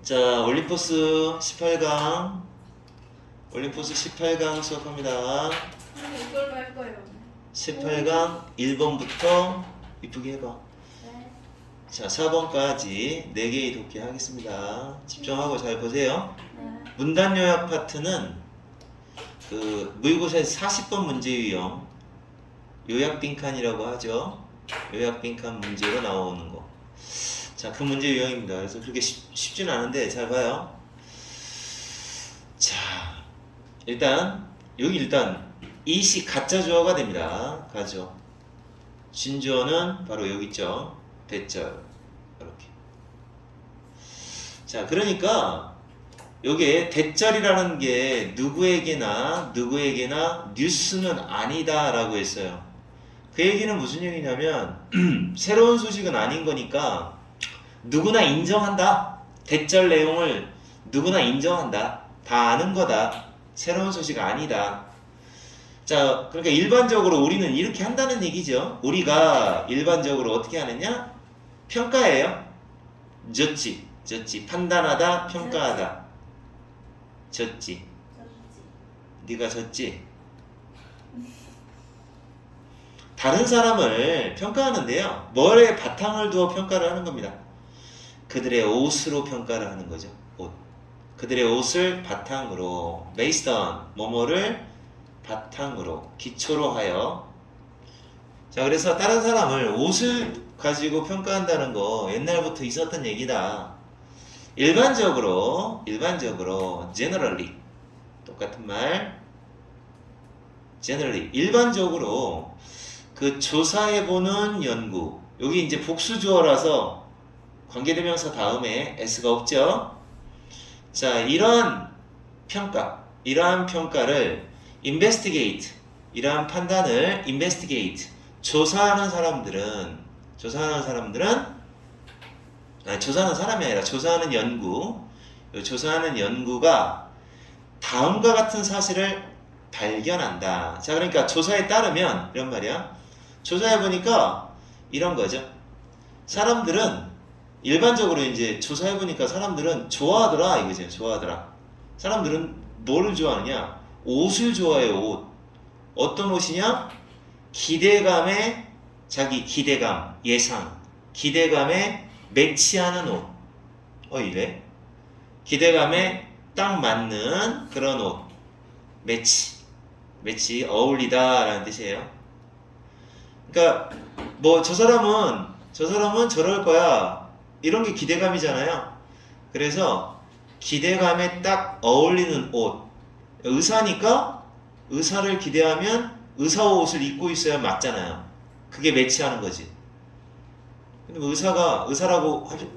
자, 올림포스 18강 수업합니다. 이걸로 할 거예요. 18강 1번부터 이쁘게 해봐. 네. 자, 4번까지 4개의 독해 하겠습니다. 집중하고 잘 보세요. 네. 문단 요약 파트는 그 모의고사에서 40번 문제 유형 요약 빈칸이라고 하죠. 요약 빈칸 문제로 나오는 거. 자, 그 문제 유형입니다. 그래서 그렇게 쉽지는 않은데 잘 봐요. 자, 일단 이시 가짜 주어가 됩니다. 가죠. 진주어는 바로 여기 있죠. 대절. 이렇게. 자, 그러니까 요게 대절이라는 게 누구에게나 뉴스는 아니다라고 했어요. 그 얘기는 무슨 얘기냐면 새로운 소식은 아닌 거니까 누구나 인정한다. 대절 내용을 누구나 인정한다. 다 아는 거다. 새로운 소식 아니다. 자, 그러니까 일반적으로 우리는 이렇게 한다는 얘기죠. 우리가 일반적으로 어떻게 하느냐? 평가해요. 졌지. 판단하다, 평가하다. 졌지. 네가 졌지. 다른 사람을 평가하는데요. 뭐에 바탕을 두어 평가를 하는 겁니다. 그들의 옷으로 평가를 하는 거죠. 옷. 그들의 옷을 바탕으로 based on 뭐뭐를 바탕으로 기초로 하여. 자, 그래서 다른 사람을 옷을 가지고 평가한다는 거 옛날부터 있었던 얘기다. 일반적으로 generally 똑같은 말 generally 일반적으로 그 조사해보는 연구, 여기 이제 복수주어라서 관계대명사 다음에 s가 없죠. 자, 이러한 평가를 investigate, 이러한 판단을 investigate, 조사하는 사람이 아니라 조사하는 연구가 다음과 같은 사실을 발견한다. 자, 그러니까 조사에 따르면 이런 말이야. 조사해보니까 이런 거죠. 일반적으로 이제 조사해보니까 사람들은 좋아하더라 이거죠. 좋아하더라. 사람들은 뭐를 좋아하느냐? 옷을 좋아해요. 옷. 어떤 옷이냐? 자기 기대감, 예상, 기대감에 매치하는 옷. 이래? 기대감에 딱 맞는 그런 옷. 매치, 어울리다 라는 뜻이에요. 그러니까 뭐 저 사람은 저럴 거야. 이런 게 기대감이잖아요. 그래서 기대감에 딱 어울리는 옷. 의사니까 의사를 기대하면 의사 옷을 입고 있어야 맞잖아요. 그게 매치하는 거지. 근데 뭐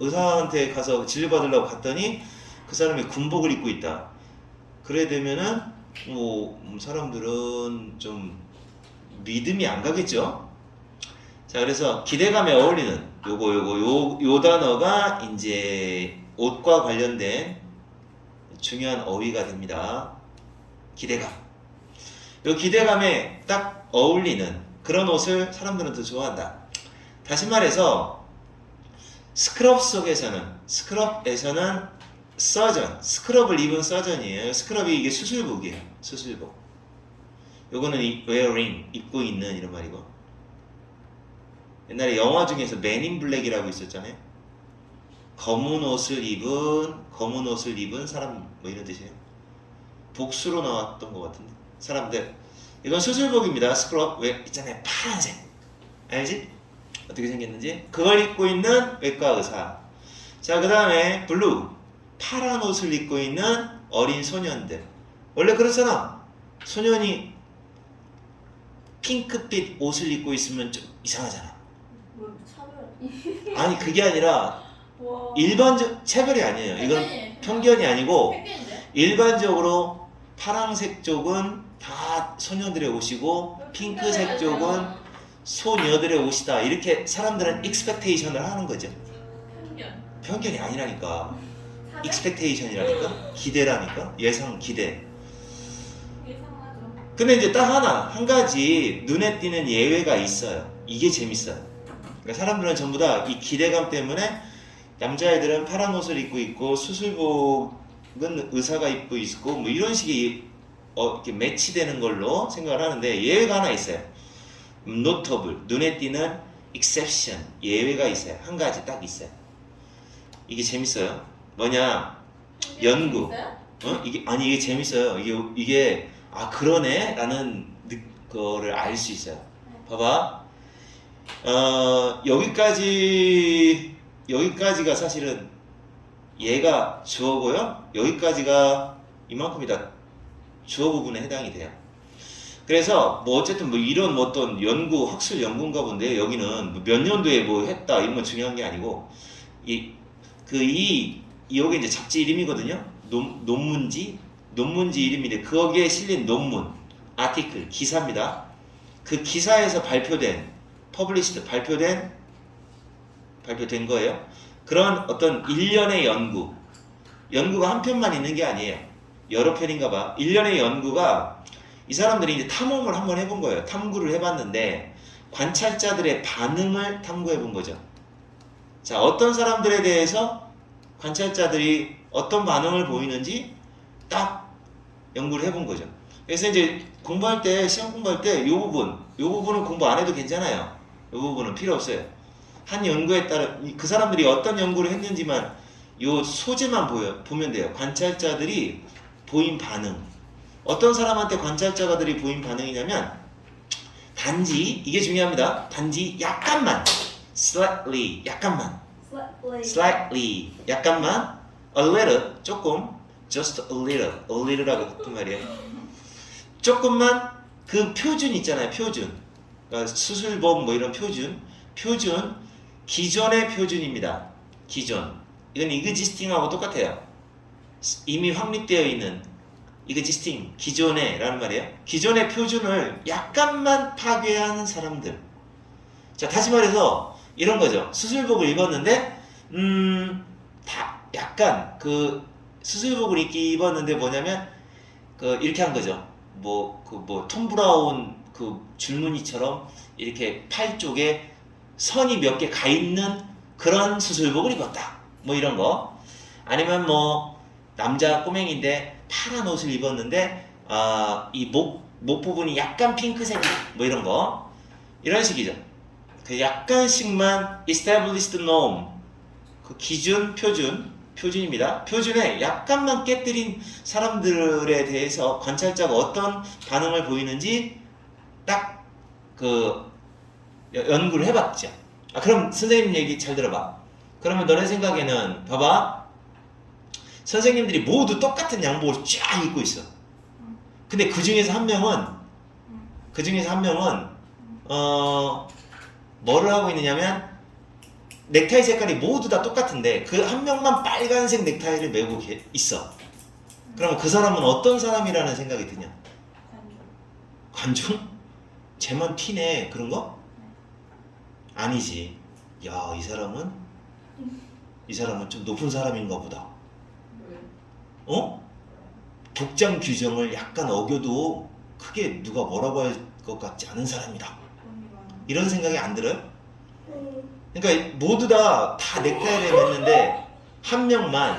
의사한테 가서 진료받으려고 갔더니 그 사람이 군복을 입고 있다. 그래 되면은 뭐 사람들은 좀 믿음이 안 가겠죠. 자, 그래서 기대감에 어울리는 요 단어가 이제 옷과 관련된 중요한 어휘가 됩니다. 기대감. 요 기대감에 딱 어울리는 그런 옷을 사람들은 더 좋아한다. 다시 말해서 스크럽에서는 스크럽을 입은 서전이에요. 스크럽이 이게 수술복이에요. 수술복. 요거는 wearing, 입고 있는 이런 말이고. 옛날에 영화 중에서 맨 인 블랙이라고 있었잖아요. 검은 옷을 입은 사람 뭐 이런 뜻이에요. 복수로 나왔던 것 같은데. 사람들. 이건 수술복입니다. 스크럽. 왜 있잖아요. 파란색. 알지? 어떻게 생겼는지. 그걸 입고 있는 외과 의사. 자, 그 다음에 블루. 파란 옷을 입고 있는 어린 소년들. 원래 그렇잖아. 소년이 핑크빛 옷을 입고 있으면 좀 이상하잖아. 뭐 차별? 아니, 그게 아니라 일반적 차별이 아니에요. 이건 편견이 아니고 펭귄인데? 일반적으로 파란색 쪽은 다 소녀들의 옷이고 핑크색 쪽은 소녀들의 옷이다. 이렇게 사람들은 익스펙테이션을 하는 거죠. 편견이 아니라니까. 익스펙테이션이라니까. 기대라니까. 예상, 기대. 예상하죠. 근데 이제 딱 한 가지 눈에 띄는 예외가 있어요. 이게 재밌어요. 그러니까 사람들은 전부 다 이 기대감 때문에 남자애들은 파란 옷을 입고 있고 수술복은 의사가 입고 있고 뭐 이런 식의 이렇게 매치되는 걸로 생각을 하는데 예외가 하나 있어요. notable, 눈에 띄는 exception, 예외가 있어요. 한 가지 딱 있어요. 이게 재밌어요. 뭐냐? 연구. 이게 재밌어요. 이게 그러네라는 거를 알 수 있어요. 봐봐. 여기까지가 사실은 얘가 주어고요. 여기까지가 이만큼이다. 주어 부분에 해당이 돼요. 그래서 뭐 어쨌든 뭐 이런 어떤 학술 연구인가 본데 여기는 몇 년도에 뭐 했다 이런 건 중요한 게 아니고 여기 이제 잡지 이름이거든요. 논문지 이름인데 거기에 실린 논문, 아티클, 기사입니다. 그 기사에서 발표된 거예요. 그런 어떤 일련의 연구가 한 편만 있는 게 아니에요. 여러 편인가 봐. 일련의 연구가 이 사람들이 이제 탐험을 한번 해본 거예요. 탐구를 해봤는데 관찰자들의 반응을 탐구해 본 거죠. 자, 어떤 사람들에 대해서 관찰자들이 어떤 반응을 보이는지 딱 연구를 해본 거죠. 그래서 이제 시험 공부할 때 이 부분은 공부 안 해도 괜찮아요. 이 부분은 필요 없어요. 한 연구에 따라 그 사람들이 어떤 연구를 했는지만 이 소재만 보면 돼요. 관찰자들이 보인 반응. 어떤 사람한테 관찰자들이 보인 반응이냐면 단지 이게 중요합니다. 단지 약간만 slightly 약간만 a little 조금 just a little라고 그 말이에요. 조금만 그 표준 있잖아요. 표준 그러니까 수술법 뭐 이런 표준 기존의 표준입니다. 기존 이건 existing하고 똑같아요. 이미 확립되어 있는 existing 기존의 라는 말이에요. 기존의 표준을 약간만 파괴하는 사람들. 자, 다시 말해서 이런 거죠. 수술복을 입었는데 다 약간 그 수술복을 입었는데 뭐냐면 이렇게 한 거죠. 톰 브라운 그 줄무늬처럼 이렇게 팔 쪽에 선이 몇 개 가 있는 그런 수술복을 입었다. 뭐 이런 거. 아니면 뭐 남자 꼬맹인데 파란 옷을 입었는데 이 목 부분이 약간 핑크색 뭐 이런 거. 이런 식이죠. 그 약간씩만 established norm 그 기준 표준입니다. 표준에 약간만 깨뜨린 사람들에 대해서 관찰자가 어떤 반응을 보이는지 딱 그 연구를 해봤죠. 그럼 선생님 얘기 잘 들어봐. 그러면 너네 생각에는 봐봐. 선생님들이 모두 똑같은 양복을 쫙 입고 있어. 근데 그 중에서 한 명은 뭐를 하고 있느냐면 넥타이 색깔이 모두 다 똑같은데 그 한 명만 빨간색 넥타이를 메고 있어. 그러면 그 사람은 어떤 사람이라는 생각이 드냐? 관중? 쟤만 티네 그런 거? 아니지. 야, 이 사람은 좀 높은 사람인가 보다. 복장 규정을 약간 어겨도 크게 누가 뭐라고 할 것 같지 않은 사람이다. 이런 생각이 안 들어요? 그러니까 모두 다 넥타이를 맸는데 한 명만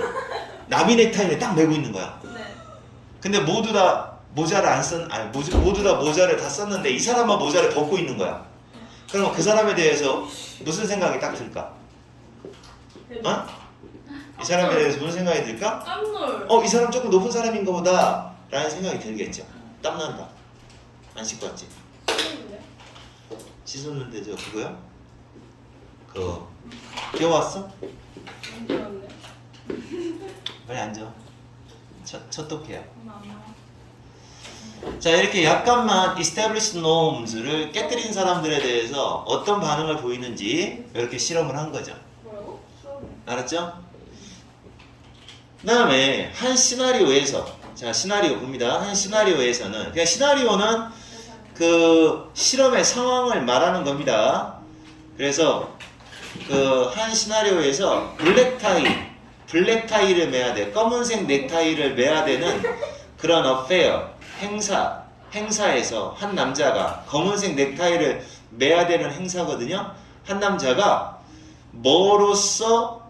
나비 넥타이를 딱 메고 있는 거야. 근데 모두 다 모자를 모두 다 모자를 다 썼는데 이 사람만 모자를 벗고 있는 거야. 그러면 그 사람에 대해서 무슨 생각이 딱 들까? 이 사람에 대해서 무슨 생각이 들까? 깜놀. 이 사람 조금 높은 사람인가 보다 라는 생각이 들겠죠. 땀난다. 안 씻고 왔지? 씻었는데 그거야? 깨워왔어? 안 들었네. 빨리 앉아. 첫 독해야. 자, 이렇게 약간만 established norms를 깨뜨린 사람들에 대해서 어떤 반응을 보이는지 이렇게 실험을 한 거죠. 뭐라고? 알았죠? 그 다음에 한 시나리오에서 시나리오 봅니다. 한 시나리오에서는 그냥 시나리오는 그 실험의 상황을 말하는 겁니다. 그래서 그 한 시나리오에서 블랙 타이를 매야 돼. 검은색 넥타이를 매야 되는 그런 affair 행사에서 한 남자가 검은색 넥타이를 매야 되는 행사거든요. 한 남자가 뭐로써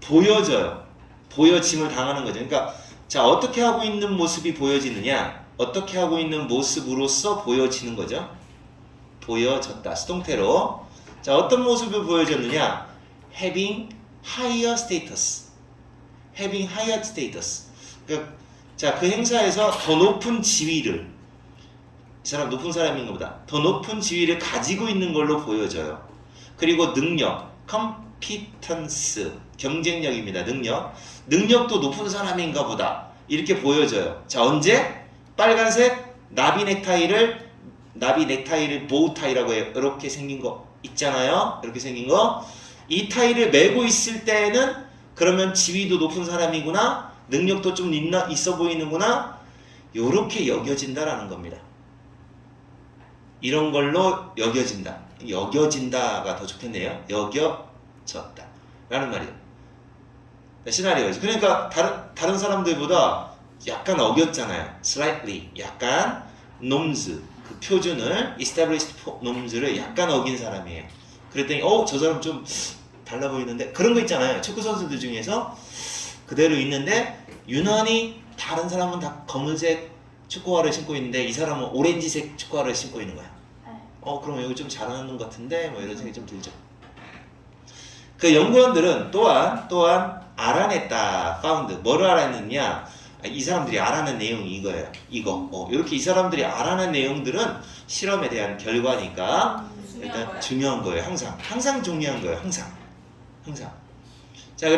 보여져요. 보여짐을 당하는 거죠. 그러니까 자, 어떻게 하고 있는 모습이 보여지느냐? 어떻게 하고 있는 모습으로서 보여지는 거죠. 보여졌다. 수동태로. 자, 어떤 모습을 보여줬느냐? having higher status. having higher status. 그러니까 자, 그 행사에서 더 높은 지위를, 이 사람 높은 사람인 것보다 더 높은 지위를 가지고 있는 걸로 보여져요. 그리고 능력, competence, 경쟁력입니다. 능력도 높은 사람인가 보다 이렇게 보여져요. 자, 언제? 빨간색 나비 넥타이를 보우타이라고 해요. 이렇게 생긴 거 있잖아요. 이렇게 생긴 거. 이 타이를 메고 있을 때는 그러면 지위도 높은 사람이구나, 능력도 좀 있어 보이는구나, 요렇게 여겨진다라는 겁니다. 이런 걸로 여겨진다. 여겨진다가 더 좋겠네요. 여겨졌다 라는 말이에요. 시나리오죠. 그러니까 다른 사람들보다 약간 어겼잖아요. slightly, 약간 norms, 그 표준을, established norms를 약간 어긴 사람이에요. 그랬더니 저 사람 좀 달라 보이는데, 그런 거 있잖아요. 축구 선수들 중에서 그대로 있는데 유난히 다른 사람은 다 검은색 축구화를 신고 있는데 이 사람은 오렌지색 축구화를 신고 있는 거야. 그럼 여기 좀 잘하는 것 같은데 뭐 이런 생각이 좀 들죠. 그 연구원들은 또한 알아냈다. found. 뭐를 알아냈느냐? 이 사람들이 알아낸 내용이 이거예요. 이렇게 이 사람들이 알아낸 내용들은 실험에 대한 결과니까 일단 중요한 거예요. 항상 중요한 거예요. 항상. 자,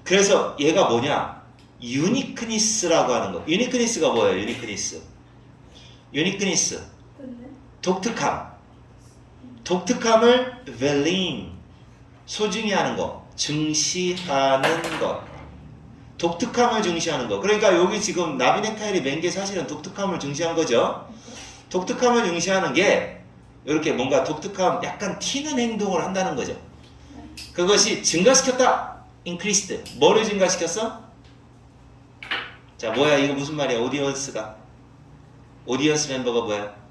그래서 얘가 뭐냐? 유니크니스라고 하는 거. 유니크니스가 뭐예요? 유니크니스. 독특함을 valuing, 소중히 하는 거, 증시하는 것. 독특함을 중시하는 거. 그러니까 여기 지금 나비 넥타이를 맨 게 사실은 독특함을 중시한 거죠. 독특함을 중시하는 게 이렇게 뭔가 독특함, 약간 튀는 행동을 한다는 거죠. 그것이 증가시켰다. increased. 뭐를 증가시켰어? 자, 뭐야? 이거 무슨 말이야? 오디언스 멤버가 뭐야?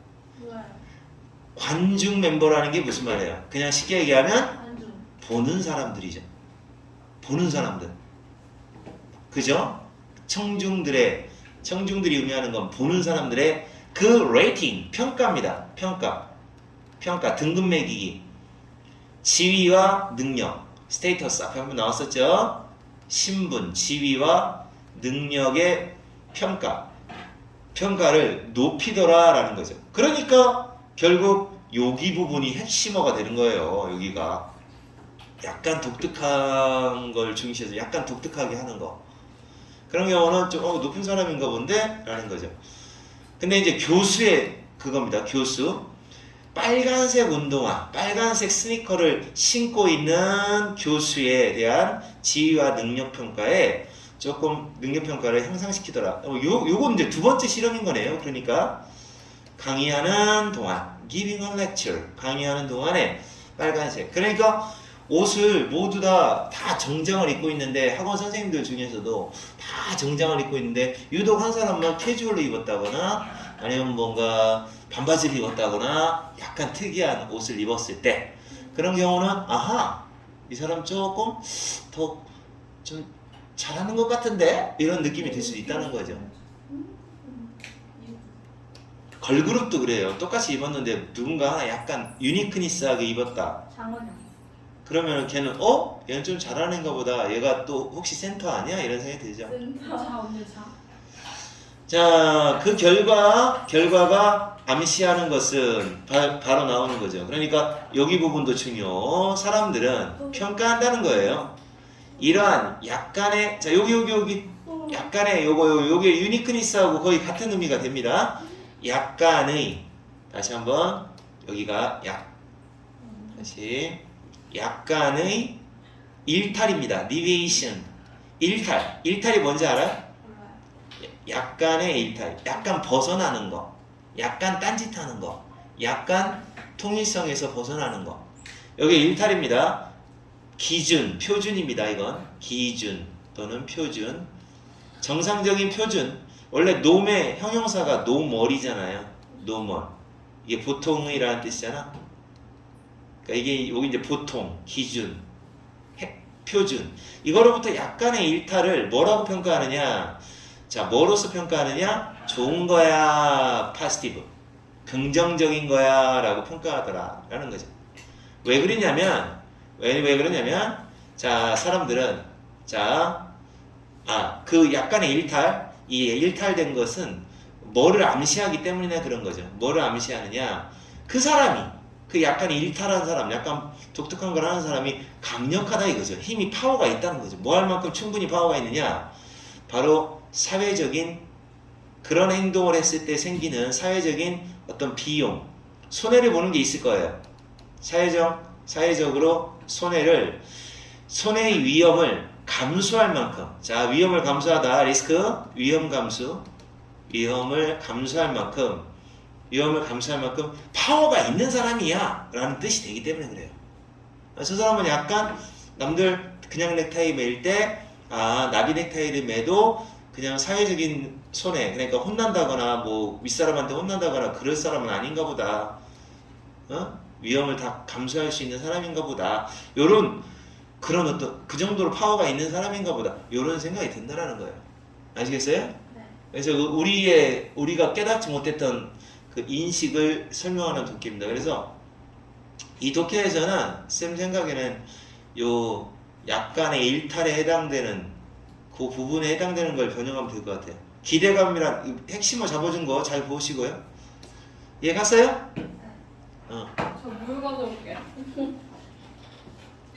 관중 멤버라는 게 무슨 말이에요? 그냥 쉽게 얘기하면 보는 사람들이죠. 보는 사람들. 그죠? 청중들이 의미하는 건 보는 사람들의 그 레이팅, 평가입니다. 평가, 등급 매기기. 지위와 능력, 스테이터스 앞에 한번 나왔었죠? 신분, 지위와 능력의 평가를 높이더라라는 거죠. 그러니까 결국 여기 부분이 핵심어가 되는 거예요. 여기가 약간 독특한 걸 중시해서 약간 독특하게 하는 거. 그런 경우는 좀 높은 사람인가 본데? 라는 거죠. 근데 이제 교수의 그겁니다. 교수. 빨간색 운동화, 빨간색 스니커를 신고 있는 교수에 대한 지위와 능력평가에 조금 능력평가를 향상시키더라. 요건 이제 두 번째 실험인 거네요. 그러니까 강의하는 동안, giving a lecture, 강의하는 동안에 빨간색. 그러니까 옷을 모두 다 정장을 입고 있는데, 학원 선생님들 중에서도 다 정장을 입고 있는데 유독 한 사람만 캐주얼로 입었다거나 아니면 뭔가 반바지를 입었다거나 약간 특이한 옷을 입었을 때, 그런 경우는 이 사람 조금 더 좀 잘하는 것 같은데? 이런 느낌이 들 수 있다는 거죠. 걸그룹도 그래요. 똑같이 입었는데 누군가 하나 약간 유니크니스하게 입었다. 장원영. 그러면 걔는 얘는 좀 잘하는 애인가 보다. 얘가 또 혹시 센터 아니야? 이런 생각이 들죠. 자, 그 결과가 암시하는 것은 바로 나오는 거죠. 그러니까 여기 부분도 중요. 사람들은 평가한다는 거예요. 이러한 약간의, 자, 여기 약간의 요게 유니크니스하고 거의 같은 의미가 됩니다. 약간의, 다시 한번 여기가 다시 약간의 일탈입니다. deviation. 일탈이 뭔지 알아요? 약간의 일탈, 약간 벗어나는 거, 약간 딴짓하는 거, 약간 통일성에서 벗어나는 거. 여기 일탈입니다. 기준, 표준입니다. 이건 기준 또는 표준. 정상적인 표준. 원래 놈의 형용사가 노멀이잖아요. 노멀. 이게 보통이라는 뜻이잖아. 그러니까 이게 여기 이제 보통, 기준, 표준. 이거로부터 약간의 일탈을 뭐라고 평가하느냐? 자, 뭐로서 평가하느냐? 좋은 거야, 파스티브. 긍정적인 거야 라고 평가하더라 라는 거죠. 왜 그러냐면 왜 그러냐면 자, 사람들은 그 약간의 일탈, 이 일탈된 것은 뭐를 암시하기 때문이나 그런 거죠. 뭐를 암시하느냐? 그 사람이, 그 약간 일탈한 사람, 약간 독특한 걸 하는 사람이 강력하다 이거죠. 힘이, 파워가 있다는 거죠. 뭐 할 만큼 충분히 파워가 있느냐? 바로 사회적인 그런 행동을 했을 때 생기는 사회적인 어떤 비용, 손해를 보는 게 있을 거예요. 사회적으로 손해의 위험을 감수할 만큼, 자, 위험을 감수하다, 리스크, 위험을 감수할 만큼 파워가 있는 사람이야 라는 뜻이 되기 때문에 그래요. 저 사람은 약간 남들 그냥 넥타이 매일 때 나비 넥타이를 매도 그냥 사회적인 손해, 그러니까 혼난다거나 뭐 윗사람한테 혼난다거나 그럴 사람은 아닌가 보다. 위험을 다 감수할 수 있는 사람인가 보다. 그런 어떤 그 정도로 파워가 있는 사람인가 보다. 요런 생각이 든다라는 거예요. 아시겠어요? 네. 그래서 우리가 깨닫지 못했던 그 인식을 설명하는 독해입니다. 그래서 이 독해에서는 쌤 생각에는 요 약간의 일탈에 해당되는 그 부분에 해당되는 걸 변형하면 될 것 같아요. 기대감이란 핵심을 잡아준 거 잘 보시고요. 이해 갔어요? 저 물 가져올게요.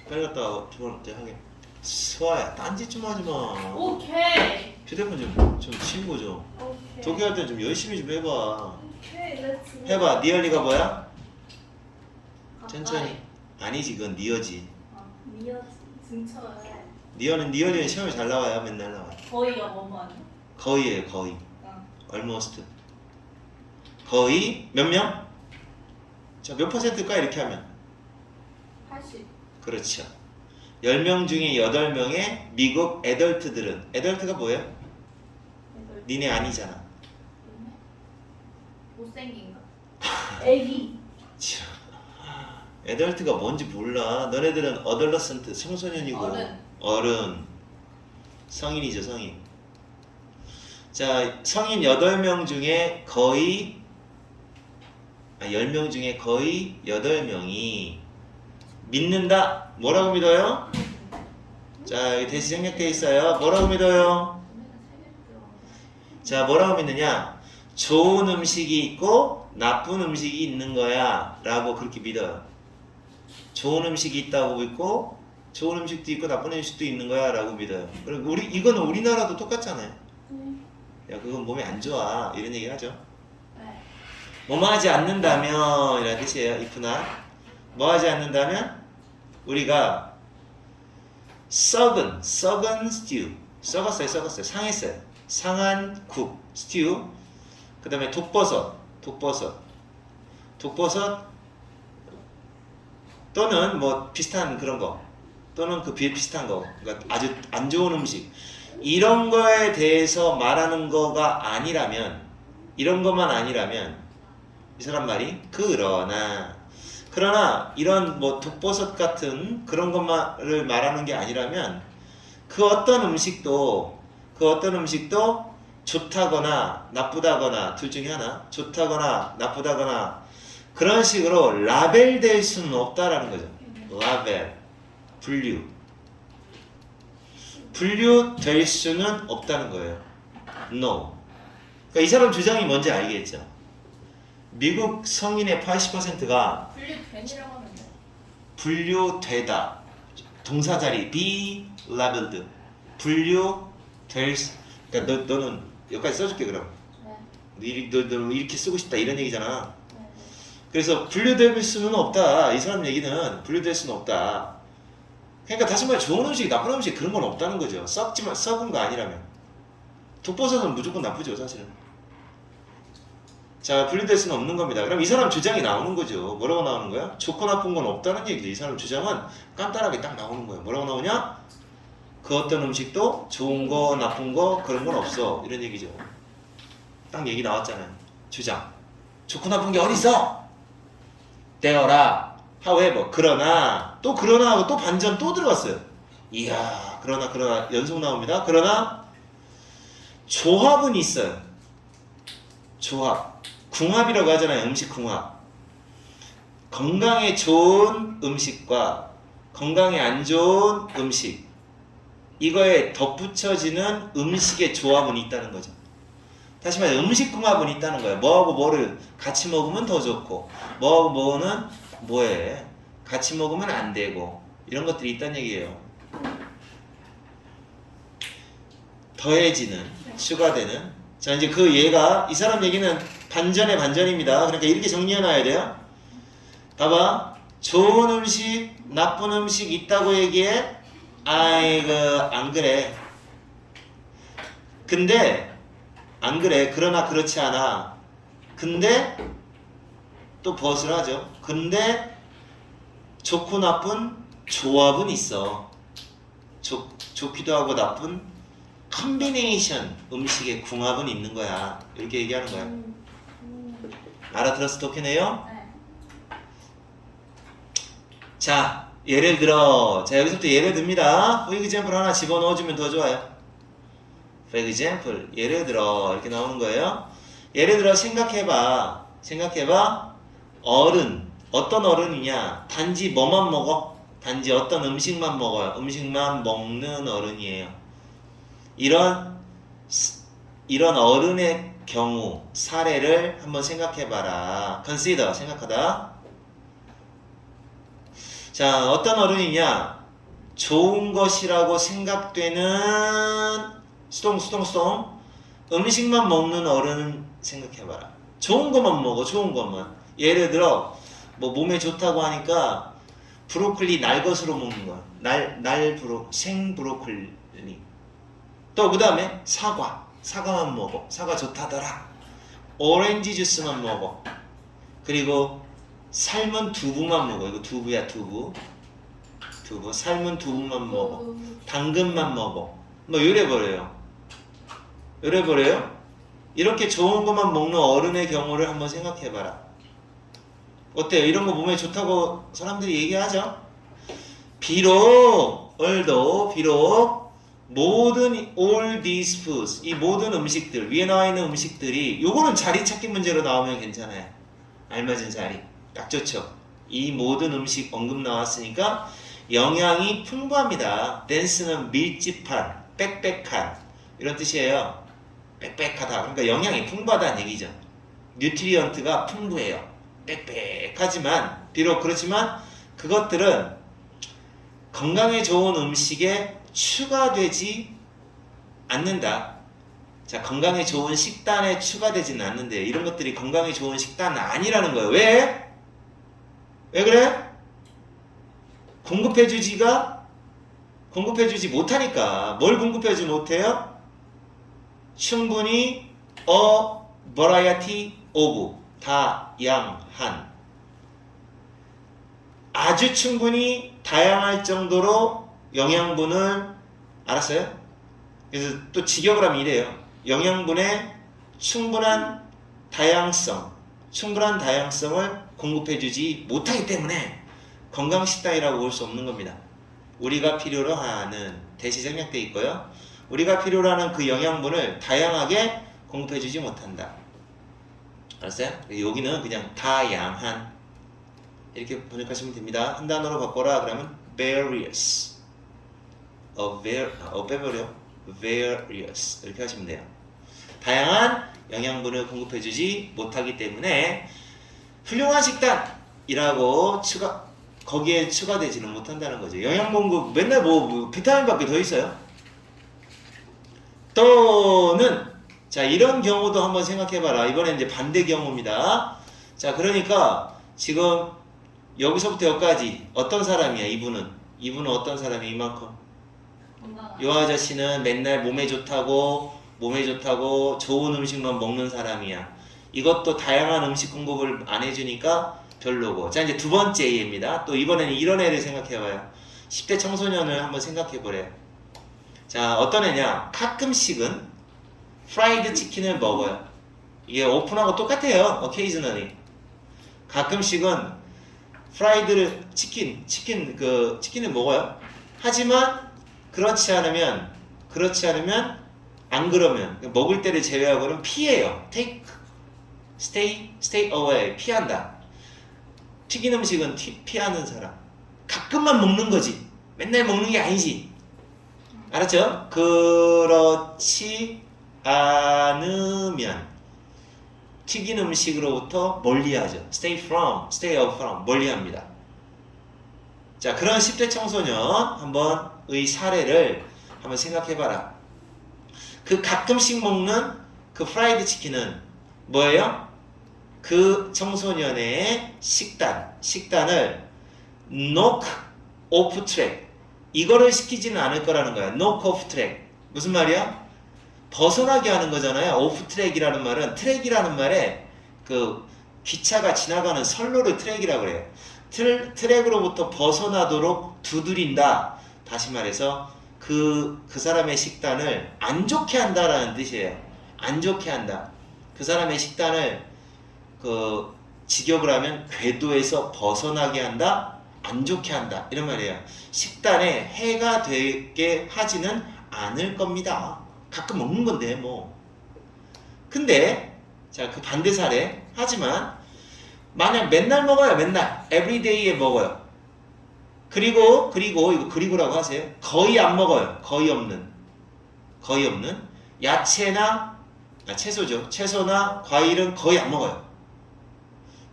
빨리 갔다 와. 저번에 하게. 수아야, 딴짓 좀 하지 마. 오케이. 휴대폰 좀 치우고 좀. 오케이. 독해할 때 좀 열심히 좀 해봐. 오케이. 렛츠. 해봐. 니얼리가 뭐야? 가까이. 천천히. 아니지, 그건 니어지. 미어지. 근처에. 니어는 시험에 잘 나와요. 맨날 나와요. 거의가 뭐뭐 아니야? 거의예요, 거의. almost. 거의 몇 명? 자, 몇 %일까 이렇게 하면? 80. 그렇죠. 10명 중에 8명의 미국 애덜트들은, 애덜트가 뭐예요? 니네 아니잖아. 못생긴가? 애기. 애덜트가 뭔지 몰라. 너네들은 어덜러센트, 청소년이고 어른. 성인이죠, 성인. 자, 성인 8명 중에 거의 10명 중에 거의 8명이 믿는다. 뭐라고 믿어요? 자, 여기 대시 생략되어 있어요. 뭐라고 믿어요? 자, 뭐라고 믿느냐? 좋은 음식이 있고 나쁜 음식이 있는 거야 라고 그렇게 믿어요. 좋은 음식이 있다고 믿고 좋은 음식도 있고 나쁜 음식도 있는 거야 라고 믿어요. 그리고 이거는 우리나라도 똑같잖아요. 야, 그건 몸에 안 좋아 이런 얘기 하죠. 네. 뭐뭐 하지 않는다면 이라는 뜻이에요. if나 뭐 하지 않는다면 우리가 썩은 스튜, 썩었어요, 상했어요, 상한 국 스튜, 그 다음에 독버섯 또는 뭐 비슷한 그런 거, 또는 그 비슷한 거, 그러니까 아주 안 좋은 음식, 이런 거에 대해서 말하는 거가 아니라면, 이런 것만 아니라면 이 사람 말이 그러나 이런 뭐 독버섯 같은 그런 것만을 말하는 게 아니라면 그 어떤 음식도 좋다거나 나쁘다거나 둘 중에 하나, 좋다거나 나쁘다거나 그런 식으로 라벨될 수는 없다라는 거죠. 라벨, 분류될 수는 없다는 거예요. No. 그러니까 이 사람 주장이 뭔지 알겠죠? 미국 성인의 80%가 분류된이라고 하면 돼. 분류되다. 동사자리 be labeled. 분류될 수. 그러니까 너는 여기까지 써줄게 그럼. 네. 너 이렇게 쓰고 싶다 이런 얘기잖아. 네. 그래서 분류될 수는 없다. 이 사람 얘기는 분류될 수는 없다. 그러니까 다시 말해 좋은 음식, 나쁜 음식 그런 건 없다는 거죠. 썩은 거 아니라면. 독버섯은 무조건 나쁘죠, 사실은. 자, 분류될 수는 없는 겁니다. 그럼 이 사람 주장이 나오는 거죠. 뭐라고 나오는 거야? 좋고 나쁜 건 없다는 얘기죠. 이 사람 주장은 간단하게 딱 나오는 거예요. 뭐라고 나오냐? 그 어떤 음식도 좋은 거, 나쁜 거 그런 건 없어. 이런 얘기죠. 딱 얘기 나왔잖아요. 주장. 좋고 나쁜 게 어디 있어? 떼어라. however, 그러나 하고 또 반전 또 들어갔어요. 이야, 그러나 연속 나옵니다. 그러나 조합은 있어요. 조합. 궁합이라고 하잖아요. 음식 궁합. 건강에 좋은 음식과 건강에 안 좋은 음식. 이거에 덧붙여지는 음식의 조합은 있다는 거죠. 다시 말해 음식 궁합은 있다는 거예요. 뭐하고 뭐를 같이 먹으면 더 좋고 뭐하고 뭐는 뭐해 같이 먹으면 안 되고 이런 것들이 있다는 얘기예요. 더해지는 추가되는. 자 이제 그 얘가 이 사람 얘기는 반전의 반전입니다. 그러니까 이렇게 정리해 놔야 돼요. 봐봐. 좋은 음식 나쁜 음식 있다고 얘기해? 아이고 안 그래. 근데 안 그래. 그러나 그렇지 않아. 근데 또 벗으라죠. 근데 좋고 나쁜 조합은 있어. 좋기도 하고 나쁜 컨비네이션 음식의 궁합은 있는 거야. 이렇게 얘기하는 거야. 알아들었어, 도케네요? 네. 자, 예를 들어, 자 여기서부터 예를 듭니다. For example 하나 집어넣어주면 더 좋아요. For example, 예를 들어 이렇게 나오는 거예요. 예를 들어 생각해봐. 어른, 어떤 어른이냐? 단지 뭐만 먹어? 단지 어떤 음식만 먹어요. 음식만 먹는 어른이에요. 이런 어른의 경우 사례를 한번 생각해봐라. Consider, 생각하다. 자, 어떤 어른이냐? 좋은 것이라고 생각되는 수동 음식만 먹는 어른은 생각해봐라. 좋은 것만 먹어. 좋은 것만. 예를 들어 뭐 몸에 좋다고 하니까 브로콜리 날 것으로 먹는 거야. 생 브로콜리. 또 그 다음에 사과만 먹어. 사과 좋다더라. 오렌지 주스만 먹어. 그리고 삶은 두부만 먹어. 이거 두부야, 두부. 삶은 두부만 먹어. 당근만 먹어. 뭐 이래버려요. 이렇게 좋은 것만 먹는 어른의 경우를 한번 생각해봐라. 어때요? 이런 거 몸에 좋다고 사람들이 얘기하죠? 비록 모든 all these foods, 이 모든 음식들, 위에 나와 있는 음식들이 요거는 자리 찾기 문제로 나오면 괜찮아요. 알맞은 자리. 딱 좋죠. 이 모든 음식 언급 나왔으니까 영양이 풍부합니다. 댄스는 밀집한, 빽빽한 이런 뜻이에요. 빽빽하다. 그러니까 영양이 풍부하다는 얘기죠. 뉴트리언트가 풍부해요. 빽빽하지만 비록 그렇지만 그것들은 건강에 좋은 음식에 추가되지 않는다. 자, 건강에 좋은 식단에 추가되지는 않는데 이런 것들이 건강에 좋은 식단은 아니라는 거예요. 왜? 왜 그래? 공급해주지 못하니까. 뭘 공급해주지 못해요? 충분히 a variety of 다양한 아주 충분히 다양할 정도로 영양분을 알았어요? 그래서 또 직역을 하면 이래요. 영양분의 충분한 다양성을 공급해주지 못하기 때문에 건강식단이라고 볼 수 없는 겁니다. 우리가 필요로 하는 대시 생략되어 있고요. 우리가 필요로 하는 그 영양분을 다양하게 공급해주지 못한다. 알았어요? 여기는 그냥 다양한 이렇게 번역하시면 됩니다. 한 단어로 바꿔라 그러면 various various 이렇게 하시면 돼요. 다양한 영양분을 공급해주지 못하기 때문에 훌륭한 식단이라고 거기에 추가되지는 못한다는 거죠. 영양 공급 맨날 뭐 비타민밖에 더 있어요? 또는 자 이런 경우도 한번 생각해봐라. 이번엔 이제 반대 경우입니다. 자 그러니까 지금 여기서부터 여기까지 어떤 사람이야? 이분은 어떤 사람이 이만큼? 이 아저씨는 맨날 몸에 좋다고 좋은 음식만 먹는 사람이야. 이것도 다양한 음식 공급을 안 해주니까 별로고. 자 이제 두 번째 A입니다. 또 이번에는 이런 애를 생각해봐요. 10대 청소년을 한번 생각해보래요. 자 어떤 애냐? 가끔씩은 프라이드 치킨을 먹어요. 이게 오픈하고 똑같아요. occasionally. 가끔씩은 프라이드를 치킨을 먹어요. 하지만 그렇지 않으면 안 그러면 먹을 때를 제외하고는 피해요. take, stay away. 피한다. 튀긴 음식은 피하는 사람. 가끔만 먹는 거지. 맨날 먹는 게 아니지. 알았죠? 그렇지 않으면 튀긴 음식으로부터 멀리하죠. stay away from 멀리합니다. 자, 그런 10대 청소년 한번의 사례를 한번 생각해봐라. 그 가끔씩 먹는 그 프라이드 치킨은 뭐예요? 그 청소년의 식단을 knock off track. 이거를 시키지는 않을 거라는 거야. knock off track. 무슨 말이야? 벗어나게 하는 거잖아요. off track이라는 말은 트랙이라는 말에 그 기차가 지나가는 선로를 트랙이라고 그래요. 트랙으로부터 벗어나도록 두드린다. 다시 말해서 그 사람의 식단을 안 좋게 한다라는 뜻이에요. 안 좋게 한다. 그 사람의 식단을 그 직역을 하면 궤도에서 벗어나게 한다. 안 좋게 한다. 이런 말이에요. 식단에 해가 되게 하지는 않을 겁니다. 가끔 먹는 건데 뭐. 근데 자, 그 반대 사례. 하지만 만약 맨날 먹어요. 맨날 everyday에 먹어요. 그리고 이거 그리고라고 하세요. 거의 안 먹어요. 거의 없는 야채나 채소죠. 채소나 과일은 거의 안 먹어요.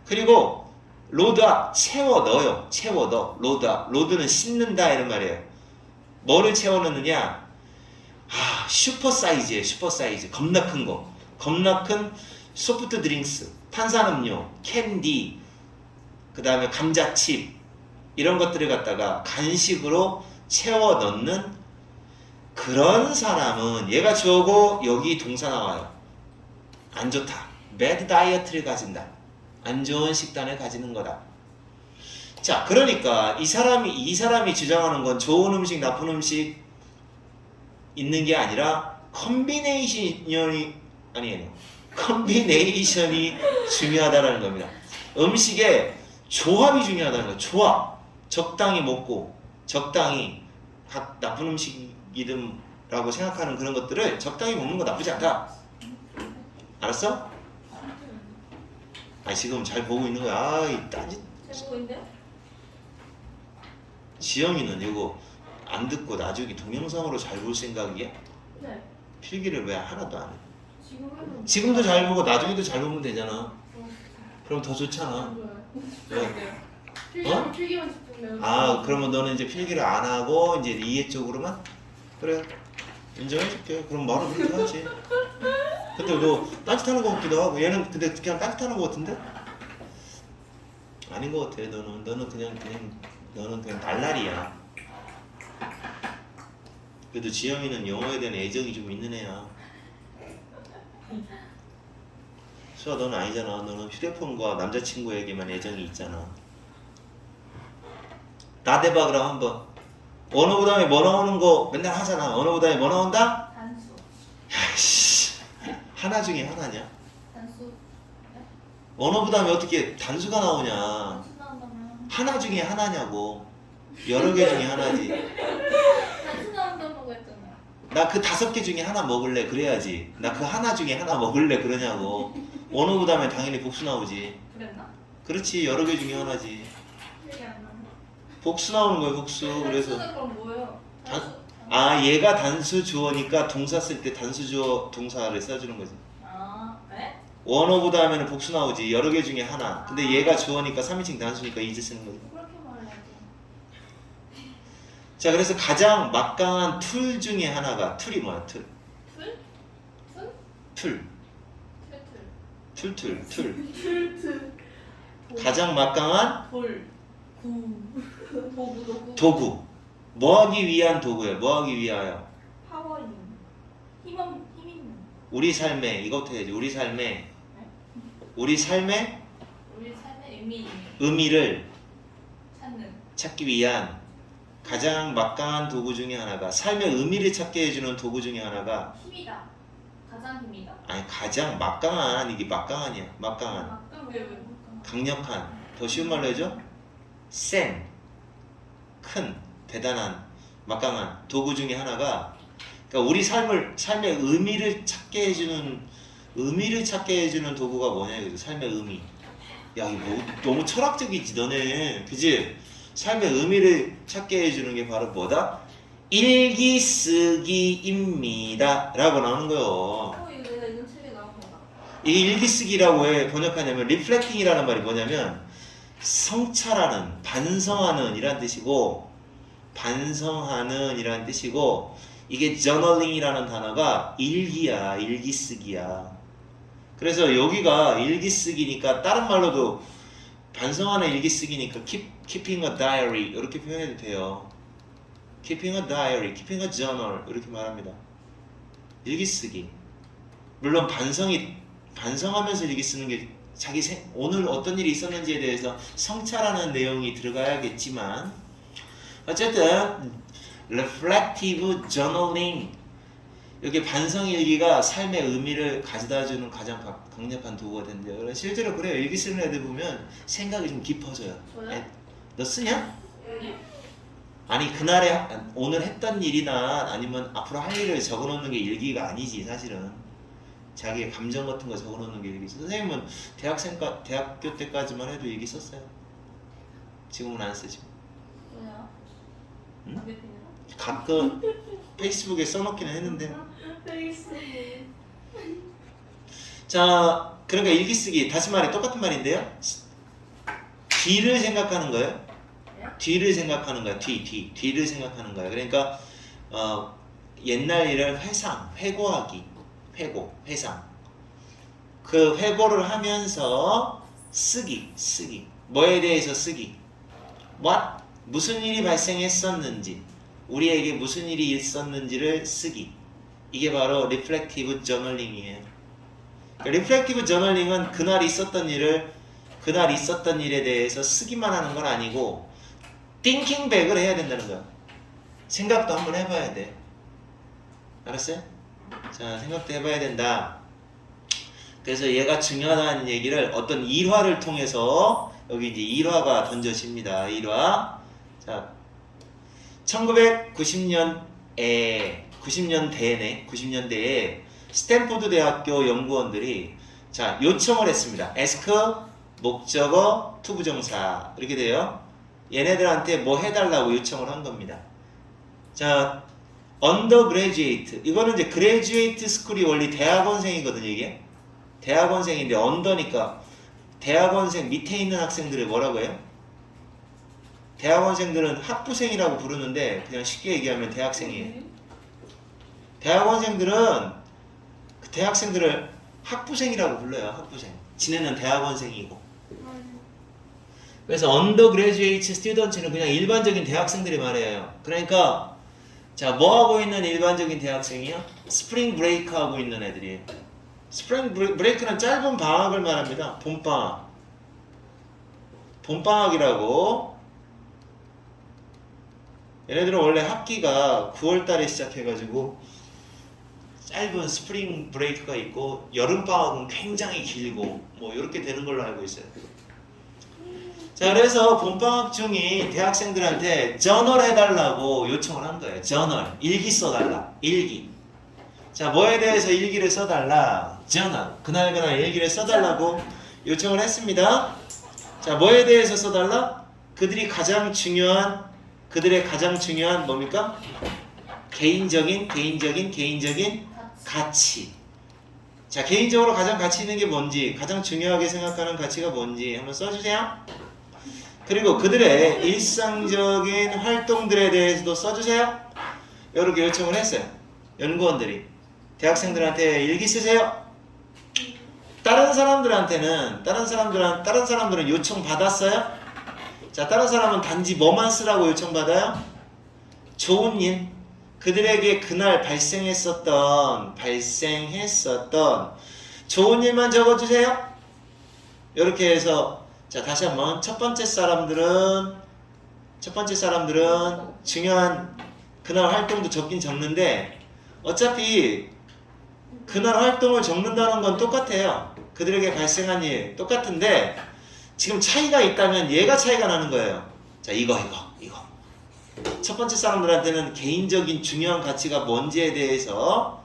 그리고 로드업 채워 넣어요. 채워 넣어. 로드는 씹는다 이런 말이에요. 뭐를 채워 넣느냐? 슈퍼 사이즈예요. 슈퍼 사이즈. 겁나 큰 거. 겁나 큰 소프트 드링크스, 탄산음료, 캔디, 그 다음에 감자칩 이런 것들을 갖다가 간식으로 채워 넣는 그런 사람은 얘가 주어고 여기 동사 나와요. 안 좋다. bad diet를 가진다. 안 좋은 식단을 가지는 거다. 자, 그러니까 이 사람이 주장하는 건 좋은 음식, 나쁜 음식 있는 게 아니라 컨비네이션이 중요하다는 겁니다. 음식의 조합이 중요하다는 거예요. 조합. 적당히 먹고 적당히 나쁜 음식이든라고 생각하는 그런 것들을 적당히 먹는 거 나쁘지 않다. 알았어? 지금 잘 보고 있는 거야. 이 딴짓. 잘 보고 있는데요? 지영이는 이거 안 듣고 나중에 동영상으로 잘 볼 생각이야? 네. 필기를 왜 하나도 안 해? 지금은 지금도 잘 보고 나중에도 잘 보면 되잖아. 그럼 더 좋잖아. 왜? 필기만 집중돼요. 그러면 너는 이제 필기를 안 하고 이제 이해 쪽으로만? 그래. 인정해줄게. 그럼 말은 그렇게 하지. 근데 너 딴짓하는 거 같기도 하고 얘는 근데 그냥 딴짓하는 거 같은데? 아닌 거 같아. 너는 그냥 날라리야. 그래도 지영이는 영어에 대한 애정이 좀 있는 애야. 수아 너는 아니잖아. 너는 휴대폰과 남자친구에게만 애정이 있잖아. 나대봐 그럼 한번. 언어 부담에 뭐 나오는 거 맨날 하잖아. 언어 부담에 뭐 나온다? 단수. 야씨. 하나 중에 하나냐? 단수. 언어 부담에 어떻게 단수가 나오냐? 단수 나온다면. 하나 중에 하나냐고. 여러 개 중에 하나지. 단수 나온다고 했잖아요. 나 그 5개 중에 하나 먹을래 그래야지. 나 그 하나 중에 하나 먹을래 그러냐고. 언어 부담에 당연히 복수 나오지. 그랬나? 그렇지. 여러 개 중에 하나지. 기억이 안 나네. 복수 나오는 거예요. 복수. 그래서 단수는 그럼 뭐예요? 단수. 얘가 단수 주어니까 동사 쓸 때 단수 주어 동사를 써주는 거지. 네? 원어 부담에는 복수 나오지. 여러 개 중에 하나. 근데 얘가 주어니까 3인칭 단수니까 이제 쓰는 거지. 그렇게 말해야지. 자, 그래서 가장 막강한 툴 중에 하나가 툴이 뭐야? 툴. 풀? 푼? 툴. 틀틀. 툴. 가장 막강한 돌. 도구. 뭐 하기 위한 도구예요? 뭐 하기 위하여? 파워인. 힘 있는. 우리 삶에 이것부터 해야지. 우리 삶의 우리 삶의 의미를 찾는. 찾기 위한 가장 막강한 도구 중에 하나가 삶의 의미를 찾게 해주는 도구 중에 하나가 힘이다. 가장 힘이다. 가장 막강한 이게 막강한이야. 막강한 막강 왜? 강력한 더 쉬운 말로 해줘. 센 큰 대단한 막강한 도구 중에 하나가, 그러니까 우리 삶의 의미를 찾게 해주는 도구가 뭐냐 이거죠. 삶의 의미. 야, 이거 너무 철학적이지 너네, 그지? 삶의 의미를 찾게 해주는 게 바로 뭐다? 일기 쓰기입니다 라고 나오는 거예요. 이거 내가 읽은 책에 나온 거다. 이 일기 쓰기라고 왜 번역하냐면 리플렉팅이라는 말이 뭐냐면 성찰하는, 반성하는 이란 뜻이고, 반성하는 이란 뜻이고, 이게 journaling이라는 단어가 일기야, 일기 쓰기야. 그래서 여기가 일기 쓰기니까 다른 말로도 반성하는 일기 쓰기니까 keeping a diary 이렇게 표현해도 돼요. keeping a diary, keeping a journal 이렇게 말합니다. 일기 쓰기. 물론 반성하면서 일기 쓰는 게 오늘 어떤 일이 있었는지에 대해서 성찰하는 내용이 들어가야겠지만, 어쨌든 reflective journaling, 이렇게 반성 일기가 삶의 의미를 가져다주는 가장 강력한 도구가 된대요. 실제로 그래요. 일기 쓰는 애들 보면 생각이 좀 깊어져요. 저요? 너 쓰냐? 여기? 아니 그날에 오늘 했던 일이나 아니면 앞으로 할 일을 적어놓는 게 일기가 아니지 사실은. 자기의 감정 같은 거 적어놓는 게 일기지. 선생님은 대학교 때까지만 해도 일기 썼어요. 지금은 안 쓰지. 뭐야? 응? 담배 피는 거? 가끔 페이스북에 써놓기는 했는데. 페이스북. 자, 그러니까 일기 쓰기 다시 말해 똑같은 말인데요. 뒤를 생각하는 거예요. 뒤를 생각하는 거야. 뒤를 생각하는 거야. 그러니까 옛날 일을 회고하기, 회상. 그 회고를 하면서 쓰기. 뭐에 대해서 쓰기? What? 무슨 일이 발생했었는지, 우리에게 무슨 일이 있었는지를 쓰기. 이게 바로 reflective journaling이에요. reflective journaling은 그날 있었던 일에 대해서 쓰기만 하는 건 아니고 thinking back을 해야 된다는 거야. 생각도 한번 해봐야 돼. 알았어요? 자, 생각도 해봐야 된다. 그래서 얘가 중요하다는 얘기를 어떤 일화를 통해서, 여기 이제 일화가 던져집니다. 일화. 자, 90년대에 스탠포드 대학교 연구원들이 자 요청을 했습니다. ask 목적어 투부정사 이렇게 돼요. 얘네들한테 뭐 해달라고 요청을 한 겁니다. 자, undergraduate, 이거는 이제 graduate school이 원래 대학원생이거든요. 이게 대학원생인데 언더니까 대학원생 밑에 있는 학생들을 뭐라고 해요? 대학원생들은 학부생이라고 부르는데 그냥 쉽게 얘기하면 대학생이에요. 대학생들을 학부생이라고 불러요. 학부생. 지네는 대학원생이고. 그래서 undergraduate students는 그냥 일반적인 대학생들이 말해요. 그러니까 자, 뭐 하고 있는 일반적인 대학생이요? 스프링 브레이크 하고 있는 애들이에요. 스프링 브레이크는 짧은 방학을 말합니다. 봄방학이라고. 얘네들은 원래 학기가 9월달에 시작해가지고 짧은 스프링 브레이크가 있고 여름방학은 굉장히 길고 뭐 이렇게 되는 걸로 알고 있어요. 자, 그래서 봄방학 중인 대학생들한테 저널 해달라고 요청을 한 거예요. 저널, 일기 써달라. 일기. 자, 뭐에 대해서 일기를 써달라. 저널, 그날 일기를 써달라고 요청을 했습니다. 자, 뭐에 대해서 써달라? 그들의 가장 중요한 뭡니까? 개인적인 가치. 자, 개인적으로 가장 가치 있는 게 뭔지, 가장 중요하게 생각하는 가치가 뭔지 한번 써주세요. 그리고 그들의 일상적인 활동들에 대해서도 써주세요. 이렇게 요청을 했어요. 연구원들이 대학생들한테 일기 쓰세요. 다른 사람들은 요청 받았어요? 자, 다른 사람은 단지 뭐만 쓰라고 요청받아요? 좋은 일, 그들에게 그날 발생했었던 좋은 일만 적어주세요. 이렇게 해서 자, 다시 한번 첫 번째 사람들은 중요한 그날 활동도 적긴 적는데 어차피 그날 활동을 적는다는 건 똑같아요. 그들에게 발생한 일 똑같은데 지금 차이가 있다면 얘가 차이가 나는 거예요. 자, 이거 첫 번째 사람들한테는 개인적인 중요한 가치가 뭔지에 대해서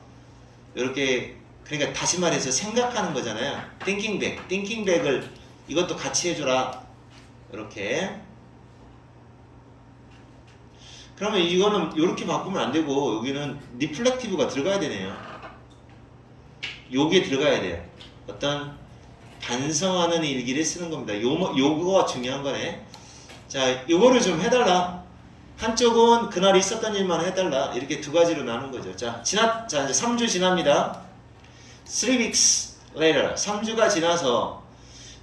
이렇게 그러니까 다시 말해서 생각하는 거잖아요. thinking back, thinking back을 이것도 같이 해줘라. 이렇게. 그러면 이거는 이렇게 바꾸면 안 되고 여기는 reflective가 들어가야 되네요. 요게 들어가야 돼요. 어떤 반성하는 일기를 쓰는 겁니다. 요거가 중요한 거네. 자, 요거를 좀 해달라. 한쪽은 그날 있었던 일만 해달라. 이렇게 두 가지로 나눈 거죠. 자, 이제 3주 지납니다. 3 weeks later. 3주가 지나서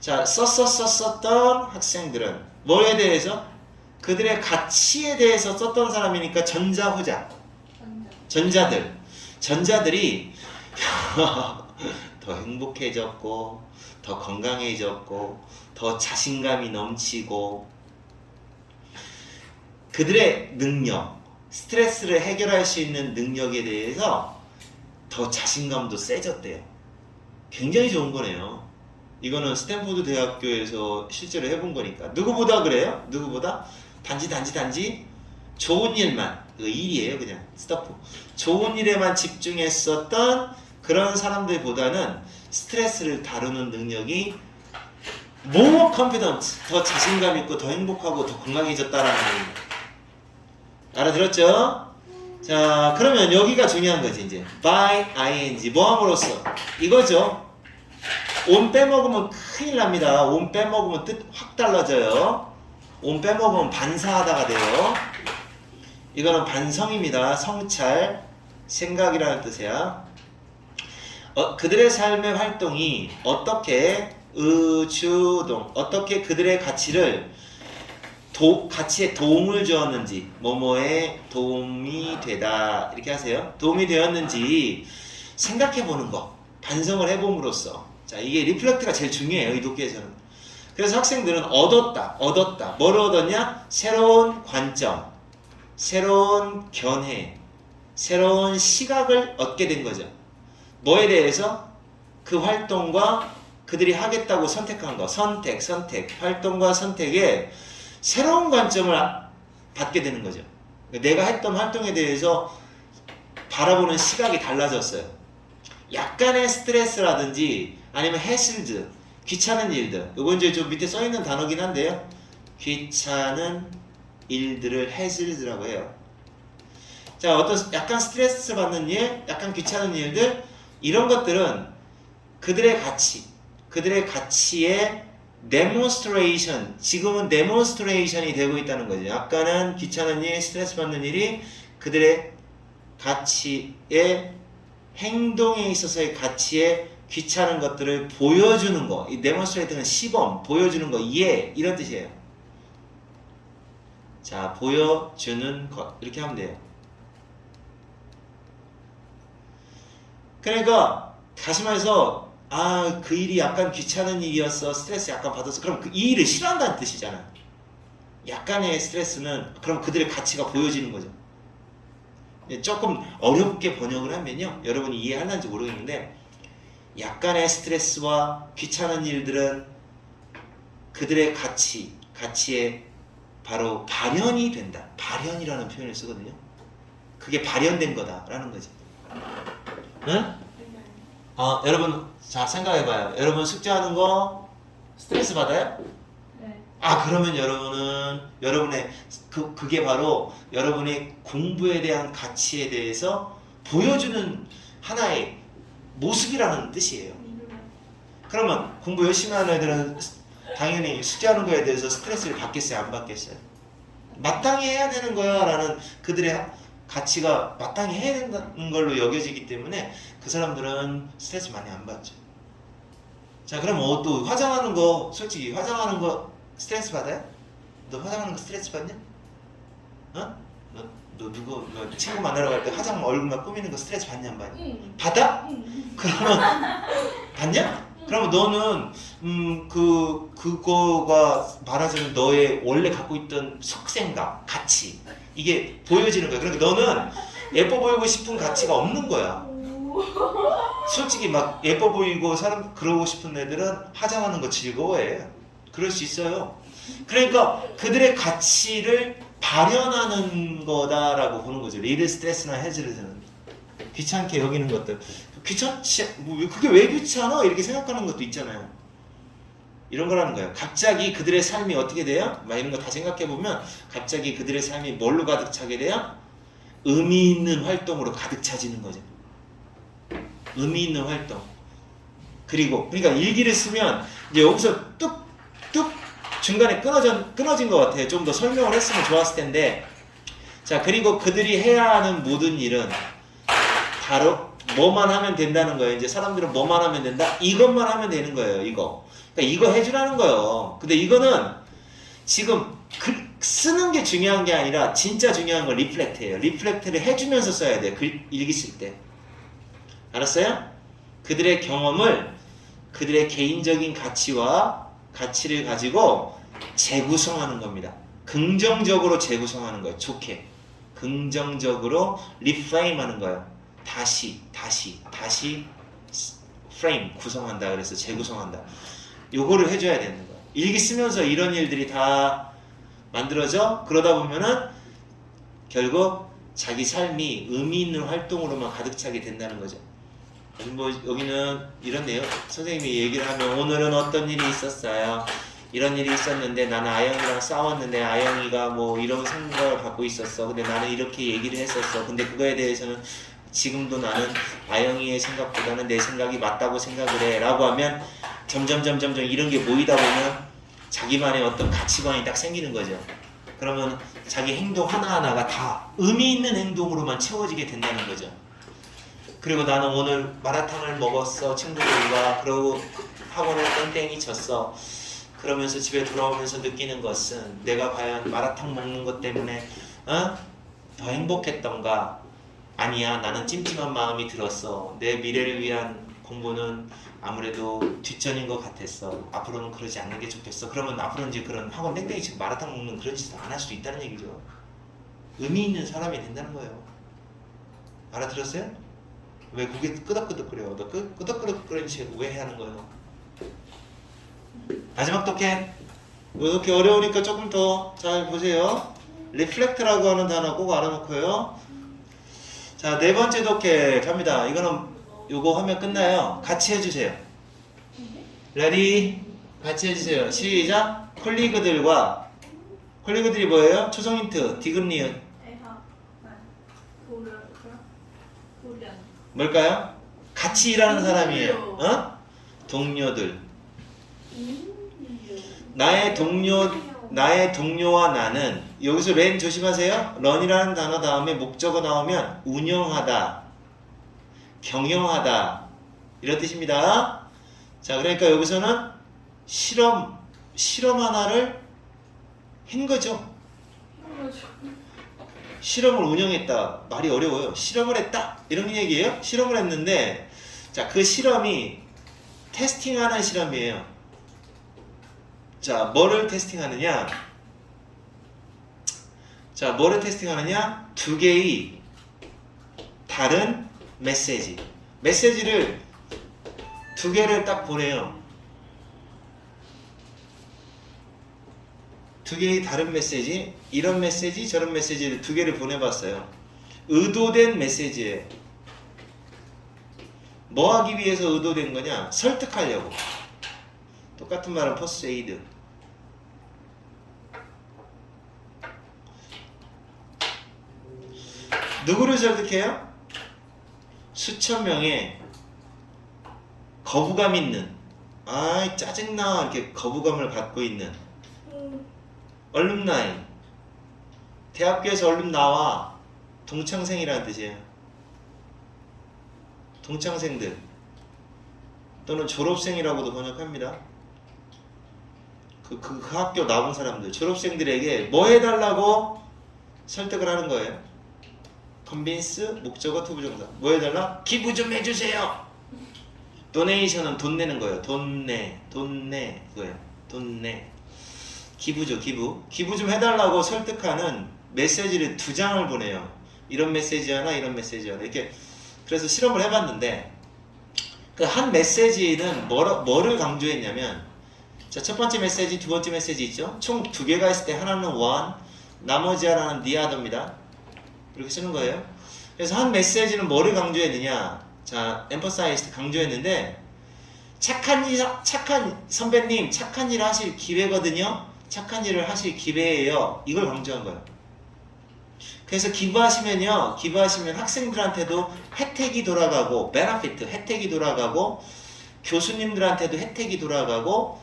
자, 썼던 학생들은 뭐에 대해서? 그들의 가치에 대해서 썼던 사람이니까 전자, 후자. 전자들이 더 행복해졌고 더 건강해졌고 더 자신감이 넘치고 그들의 능력, 스트레스를 해결할 수 있는 능력에 대해서 더 자신감도 세졌대요. 굉장히 좋은 거네요. 이거는 스탠포드 대학교에서 실제로 해본 거니까. 누구보다 그래요? 누구보다? 단지 좋은 일만, 그 일이에요 그냥 스타프. 좋은 일에만 집중했었던 그런 사람들보다는 스트레스를 다루는 능력이 more confident, 더 자신감 있고 더 행복하고 더 건강해졌다라는 얘기입니다. 알아들었죠? 자, 그러면 여기가 중요한 거지 이제. by ing, 뭐함으로써 이거죠. 온 빼먹으면 큰일 납니다. 온 빼먹으면 뜻 확 달라져요. 온 빼먹으면 반사하다가 돼요. 이거는 반성입니다. 성찰, 생각이라는 뜻이야. 그들의 삶의 활동이 어떻게 주동, 어떻게 그들의 가치를 가치에 도움을 주었는지, 뭐뭐에 도움이 되다 이렇게 하세요. 도움이 되었는지 생각해 보는 거, 반성을 해봄으로써. 자, 이게 리플렉트가 제일 중요해요. 이 독해에서는. 그래서 학생들은 얻었다. 뭘 얻었냐? 새로운 관점, 새로운 견해, 새로운 시각을 얻게 된 거죠. 뭐에 대해서? 그 활동과 그들이 하겠다고 선택한 거. 선택. 활동과 선택에 새로운 관점을 받게 되는 거죠. 내가 했던 활동에 대해서 바라보는 시각이 달라졌어요. 약간의 스트레스라든지 아니면 해슬드, 귀찮은 일들. 이건 이제 좀 밑에 써있는 단어긴 한데요. 귀찮은 일들을 해슬드라고 해요. 자, 어떤 약간 스트레스 받는 일, 약간 귀찮은 일들, 이런 것들은 그들의 가치의 데몬스트레이션, 지금은 데몬스트레이션이 되고 있다는 거죠. 약간은 귀찮은 일, 스트레스 받는 일이 그들의 가치의 행동에 있어서의 가치에 귀찮은 것들을 보여주는 거. 이 데몬스트레이트는 시범, 보여주는 거, 이런 뜻이에요. 자, 보여주는 것 이렇게 하면 돼요. 그러니까 다시 말해서 그 일이 약간 귀찮은 일이었어, 스트레스 약간 받았어. 그럼 이 일을 싫어한다는 뜻이잖아. 약간의 스트레스는 그럼 그들의 가치가 보여지는 거죠. 조금 어렵게 번역을 하면요, 여러분이 이해하는지 모르겠는데, 약간의 스트레스와 귀찮은 일들은 그들의 가치에 바로 발현이 된다. 발현이라는 표현을 쓰거든요. 그게 발현된 거다라는 거지. 응? 여러분, 자, 생각해봐요. 여러분 숙제하는 거 스트레스 받아요? 네. 그러면 여러분의 그게 바로 여러분의 공부에 대한 가치에 대해서 보여주는 하나의 모습이라는 뜻이에요. 그러면 공부 열심히 하는 애들은 당연히 숙제하는 거에 대해서 스트레스를 받겠어요? 안 받겠어요? 마땅히 해야 되는 거야 라는 그들의 가치가 마땅히 해야 된다는 걸로 여겨지기 때문에 그 사람들은 스트레스 많이 안 받죠. 자, 그럼 또 화장하는 거, 솔직히 화장하는 거 스트레스 받아요? 너 화장하는 거 스트레스 받냐? 너 친구 만나러 갈 때 화장 얼굴만 꾸미는 거 스트레스 받냐 안 받냐? 받아? 그러면 받냐? 그러면 너는 그거가 말하자면 너의 원래 갖고 있던 속생각, 가치, 이게 보여지는 거야. 그러니까 너는 예뻐 보이고 싶은 가치가 없는 거야. 솔직히 막 예뻐 보이고 사람 그러고 싶은 애들은 화장하는 거 즐거워해. 그럴 수 있어요. 그러니까 그들의 가치를 발현하는 거다라고 보는 거죠. 리드 스트레스나 해즈를 귀찮게 여기는 것들. 귀찮지, 뭐 그게 왜 귀찮아? 이렇게 생각하는 것도 있잖아요. 이런 거라는 거예요. 갑자기 그들의 삶이 어떻게 돼요? 막 이런 거 다 생각해 보면 갑자기 그들의 삶이 뭘로 가득 차게 돼요? 의미 있는 활동으로 가득 차지는 거죠. 의미 있는 활동. 그리고 그러니까 일기를 쓰면 이제 여기서 뚝뚝 중간에 끊어진 것 같아요. 좀 더 설명을 했으면 좋았을 텐데. 자, 그리고 그들이 해야 하는 모든 일은 바로 뭐만 하면 된다는 거예요. 이제 사람들은 뭐만 하면 된다? 이것만 하면 되는 거예요. 이거. 그러니까 이거 해주라는 거예요. 근데 이거는 지금 쓰는 게 중요한 게 아니라 진짜 중요한 건 리플렉트예요. 리플렉트를 해주면서 써야 돼요. 일기 쓸 때. 알았어요? 그들의 경험을 그들의 개인적인 가치를 가지고 재구성하는 겁니다. 긍정적으로 재구성하는 거예요. 좋게. 긍정적으로 리프레임 하는 거예요. 다시 프레임 구성한다. 그래서 재구성한다. 요거를 해줘야 되는 거예요. 일기 쓰면서 이런 일들이 다 만들어져. 그러다 보면은 결국 자기 삶이 의미 있는 활동으로만 가득 차게 된다는 거죠. 뭐 여기는 이렇네요. 선생님이 얘기를 하면 오늘은 어떤 일이 있었어요. 이런 일이 있었는데 나는 아영이랑 싸웠는데 아영이가 뭐 이런 생각을 갖고 있었어. 근데 나는 이렇게 얘기를 했었어. 근데 그거에 대해서는 지금도 나는 아영이의 생각보다는 내 생각이 맞다고 생각을 해 라고 하면 점점 이런 게 모이다 보면 자기만의 어떤 가치관이 딱 생기는 거죠. 그러면 자기 행동 하나하나가 다 의미 있는 행동으로만 채워지게 된다는 거죠. 그리고 나는 오늘 마라탕을 먹었어 친구들과. 그리고 학원을 땡땡이 쳤어. 그러면서 집에 돌아오면서 느끼는 것은 내가 과연 마라탕 먹는 것 때문에 더 행복했던가? 아니야, 나는 찜찜한 마음이 들었어. 내 미래를 위한 공부는 아무래도 뒷전인 것 같았어. 앞으로는 그러지 않는 게 좋겠어. 그러면 앞으로는 이제 그런 학원 땡땡이 치고 마라탕 먹는 그런 짓을 안 할 수도 있다는 얘기죠. 의미 있는 사람이 된다는 거예요. 알아들었어요? 왜 고개 끄덕끄덕거려? 너 끄덕끄덕거리는 짓 왜 하는 거예요? 마지막 독해. 이렇게 어려우니까 조금 더 잘 보세요. 리플렉트라고 하는 단어 꼭 알아놓고요. 자, 네 번째 독해 갑니다. 이거는 요거 하면 끝나요. 같이 해주세요. 레디? 같이 해주세요. 시작. 콜리그들이 뭐예요? 초성 힌트. 디귿니은. 애하. 고련. 뭘까요? 같이 일하는 사람이에요. 동료들. 나의 동료와 나는, 여기서 렌 조심하세요. 런이라는 단어 다음에 목적어 나오면 운영하다, 경영하다 이런 뜻입니다. 자, 그러니까 여기서는 실험 하나를 한 거죠. 실험을 운영했다. 말이 어려워요. 실험을 했다 이런 얘기예요. 실험을 했는데, 자, 그 실험이 테스팅하는 실험이에요. 자, 뭐를 테스팅하느냐? 두 개의 다른 메시지를 두 개를 딱 보내요. 두 개의 다른 메시지, 이런 메시지, 저런 메시지를 두 개를 보내봤어요. 의도된 메시지예요. 뭐 하기 위해서 의도된 거냐? 설득하려고. 똑같은 말은 퍼스에이드. 누구를 설득해요? 수천 명의 거부감 있는, 아이 짜증나 이렇게 거부감을 갖고 있는 얼룸나이. 대학교에서 얼른 나와. 동창생이라는 뜻이에요. 동창생들 또는 졸업생이라고도 번역합니다. 그 학교 나온 사람들, 졸업생들에게 뭐 해달라고 설득을 하는 거예요. 컨빈스, 목적어, 투부정사. 뭐 해달라? 기부 좀 해주세요. 도네이션은 돈 내는 거예요. 돈 내 그거예요. 돈 내. 기부죠, 기부 좀 해달라고 설득하는 메시지를 두 장을 보내요. 이런 메시지 하나, 이런 메시지 하나. 이렇게. 그래서 실험을 해봤는데, 그 한 메시지는 뭐를 강조했냐면, 자, 첫 번째 메시지, 두 번째 메시지 있죠? 총 두 개가 있을 때 하나는 one, 나머지 하나는 the other입니다. 이렇게 쓰는 거예요. 그래서 한 메시지는 뭐를 강조했느냐? 자, emphasized 강조했는데 착한 선배님 착한 일 하실 기회거든요. 착한 일을 하실 기회예요. 이걸 강조한 거예요. 그래서 기부하시면 학생들한테도 혜택이 돌아가고 benefit 혜택이 돌아가고 교수님들한테도 혜택이 돌아가고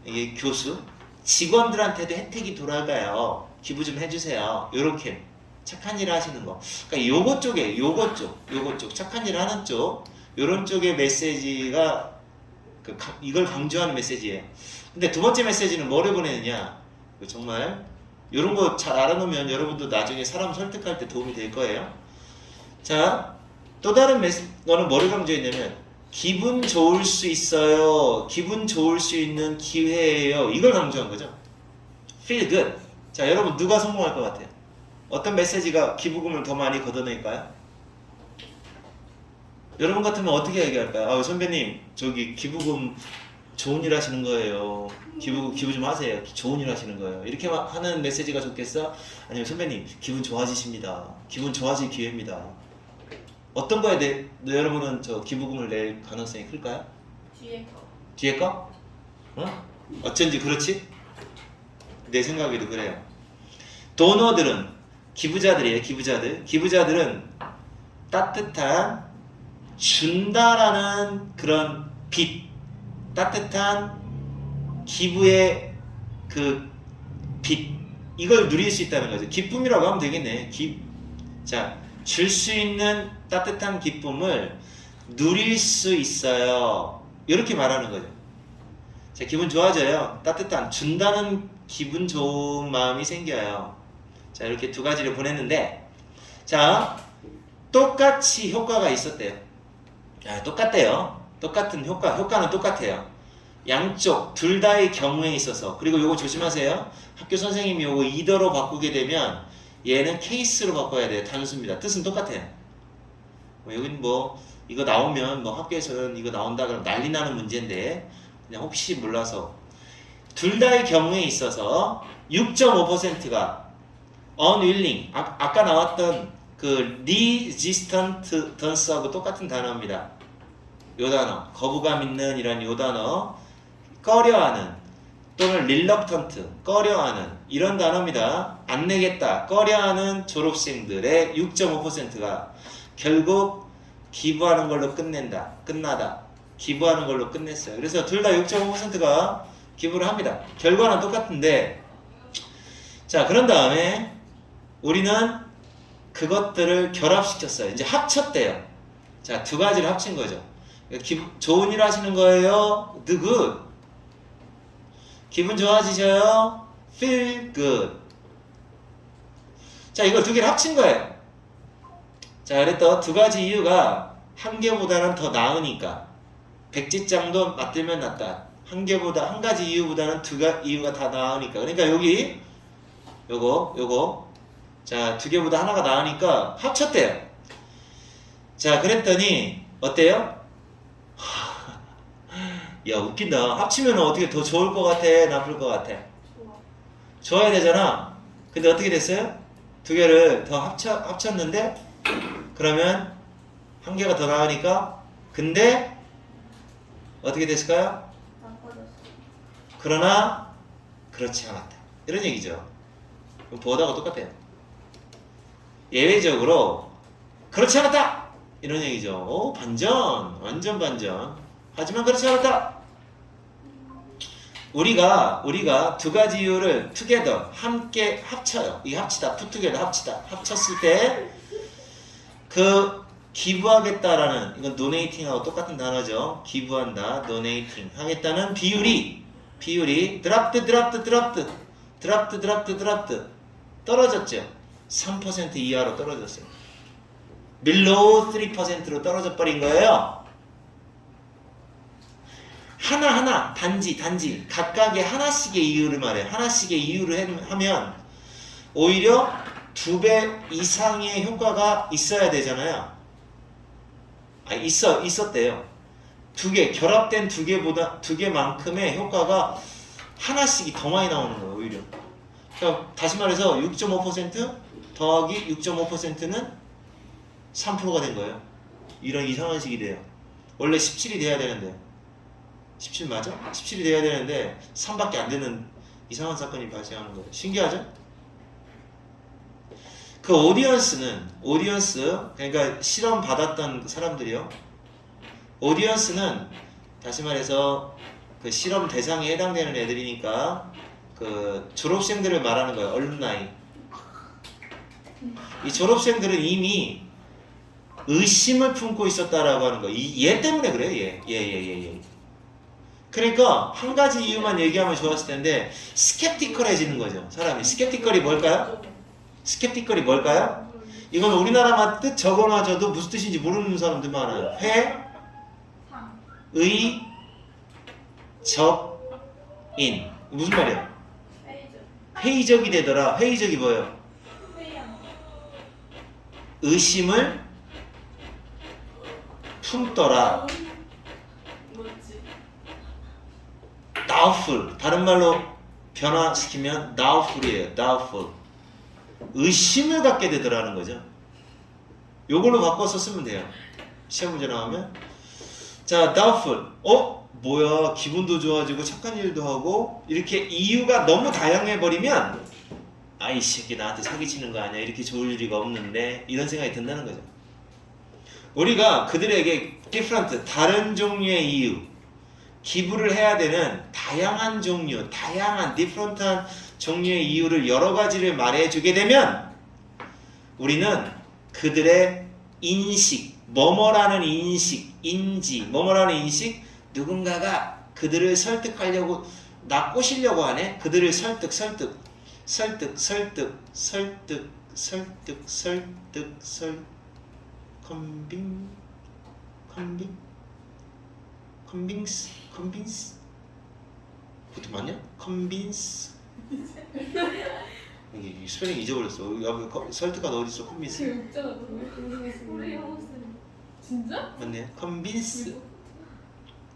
이게 교수 직원들한테도 혜택이 돌아가요. 기부 좀 해주세요. 요렇게 착한 일 하시는 거. 그러니까 요거 쪽 착한 일 하는 쪽 요런 쪽의 메시지가 이걸 강조하는 메시지예요. 근데 두 번째 메시지는 뭐를 보내느냐? 정말 이런 거 잘 알아놓으면 여러분도 나중에 사람 설득할 때 도움이 될 거예요. 자, 또 다른 거는 뭐를 강조했냐면 기분 좋을 수 있어요. 기분 좋을 수 있는 기회예요. 이걸 강조한 거죠. Feel good. 자, 여러분 누가 성공할 것 같아요? 어떤 메시지가 기부금을 더 많이 걷어낼까요? 여러분 같으면 어떻게 얘기할까요? 아, 선배님, 저기 기부금 좋은 일 하시는 거예요. 기부 좀 하세요. 좋은 일 하시는 거예요. 이렇게 하는 메시지가 좋겠어? 아니면 선배님, 기분 좋아지십니다. 기분 좋아질 기회입니다. 어떤 거에 여러분은 저 기부금을 낼 가능성이 클까요? 뒤에 거. 뒤에 거? 어? 어쩐지 그렇지? 내 생각에도 그래요. 도너들은 기부자들이에요. 기부자들은 따뜻한 준다라는 그런 빛, 따뜻한 기부의 그 빛, 이걸 누릴 수 있다는 거죠. 기쁨이라고 하면 되겠네. 자, 줄 수 있는 따뜻한 기쁨을 누릴 수 있어요. 이렇게 말하는 거죠. 자, 기분 좋아져요. 따뜻한, 준다는 기분 좋은 마음이 생겨요. 자, 이렇게 두 가지를 보냈는데, 자, 똑같이 효과가 있었대요. 야, 똑같대요. 똑같은 효과는 똑같아요. 양쪽 둘 다의 경우에 있어서. 그리고 요거 조심하세요. 학교 선생님이 요거 이더로 바꾸게 되면 얘는 케이스로 바꿔야 돼요. 단수입니다. 뜻은 똑같아요. 여긴 이거 나오면 학교에서는 이거 나온다 그러면 난리 나는 문제인데 그냥 혹시 몰라서 둘 다의 경우에 있어서 6.5%가 unwilling 아까 나왔던 그 resistance하고 똑같은 단어입니다. 요 단어 거부감 있는 이런 요 단어 꺼려하는 또는 reluctant 꺼려하는 이런 단어입니다. 안 내겠다 꺼려하는 졸업생들의 6.5%가 결국 기부하는 걸로 끝나다 기부하는 걸로 끝냈어요. 그래서 둘 다 6.5%가 기부를 합니다. 결과는 똑같은데 자 그런 다음에 우리는 그것들을 결합시켰어요. 이제 합쳤대요. 자, 두 가지를 합친 거죠. 좋은 일 하시는 거예요. The good. 기분 좋아지셔요. Feel good. 자, 이걸 두 개를 합친 거예요. 자, 그랬던 두 가지 이유가 한 개보다는 더 나으니까. 백지장도 맞들면 낫다. 한 가지 이유보다는 이유가 다 나으니까. 그러니까 여기 요거 자, 두 개보다 하나가 나으니까 합쳤대요. 자, 그랬더니 어때요? 야, 웃긴다. 합치면 어떻게 더 좋을 것 같아? 나쁠 것 같아? 좋아야 되잖아. 근데 어떻게 됐어요? 두 개를 더 합쳤는데 그러면 한 개가 더 나으니까 근데 어떻게 됐을까요? 나빠졌어. 그러나 그렇지 않았다. 이런 얘기죠. 보다가 똑같아요. 예외적으로 그렇지 않았다 이런 얘기죠. 오, 반전, 완전 반전. 하지만 그렇지 않았다. 우리가 두 가지 이유를 together 함께 합쳐요. 이게 합치다, put together 합쳤을 때 그 기부하겠다라는 이건 donating하고 똑같은 단어죠. 기부한다, donating 하겠다는 비율이 dropped 떨어졌죠. 3% 이하로 떨어졌어요. below 3%로 떨어져 버린 거예요. 하나 단지 각각의 하나씩의 이유를 말해요. 하나씩의 이유를 하면 오히려 2배 이상의 효과가 있어야 되잖아요. 있었대요. 결합된 두 개만큼의 효과가 하나씩이 더 많이 나오는 거예요. 오히려 그러니까 다시 말해서 6.5% 더하기 6.5%는 3%가 된 거예요. 이런 이상한 식이 돼요. 원래 17이 돼야 되는데 17 맞아? 17이 돼야 되는데 3밖에 안 되는 이상한 사건이 발생하는 거예요. 신기하죠? 그 오디언스 그러니까 실험 받았던 사람들이요. 오디언스는 다시 말해서 그 실험 대상에 해당되는 애들이니까 그 졸업생들을 말하는 거예요. 얼룸나이. 이 졸업생들은 이미 의심을 품고 있었다라고 하는 거. 얘 때문에 그래요. 얘. 그러니까 한 가지 이유만 얘기하면 좋았을 텐데 스캡티컬해지는 거죠. 사람이. 스캡티컬이 뭘까요? 스캡티컬이 뭘까요? 이건 우리나라만 뜻 적어놔줘도 무슨 뜻인지 모르는 사람들 많아요. 상. 의, 적, 인. 무슨 말이야? 페이즈. 회의적이 되더라. 회의적이 뭐예요? 회의하는 거. 의심을 품더라. 뭐지? doubtful. 다른 말로 변화시키면 doubtful이에요. doubtful. 의심을 갖게 되더라는 거죠. 요걸로 바꿔서 쓰면 돼요. 시험 문제 나오면. 자, doubtful. 뭐야, 기분도 좋아지고 착한 일도 하고 이렇게 이유가 너무 다양해 버리면 아이 새끼 나한테 사기치는 거 아니야, 이렇게 좋을 리가 없는데, 이런 생각이 든다는 거죠. 우리가 그들에게 different, 다른 종류의 이유, 기부를 해야 되는 다양한 종류, 다양한 different한 종류의 이유를 여러 가지를 말해주게 되면 우리는 그들의 인식, 뭐뭐라는 인식, 인지, 뭐뭐라는 인식, 누군가가 그들을 설득하려고, 나 꼬시려고 하네. 그들을 설득, 컨빈스. 그것도 맞냐? 컨빈스. 이게 스펠링 잊어버렸어. 여기 설득가 어디 있어? 컨빈스. 지금 웃잖아. 우리 영어 쌤. 진짜? 맞네. 컨빈스.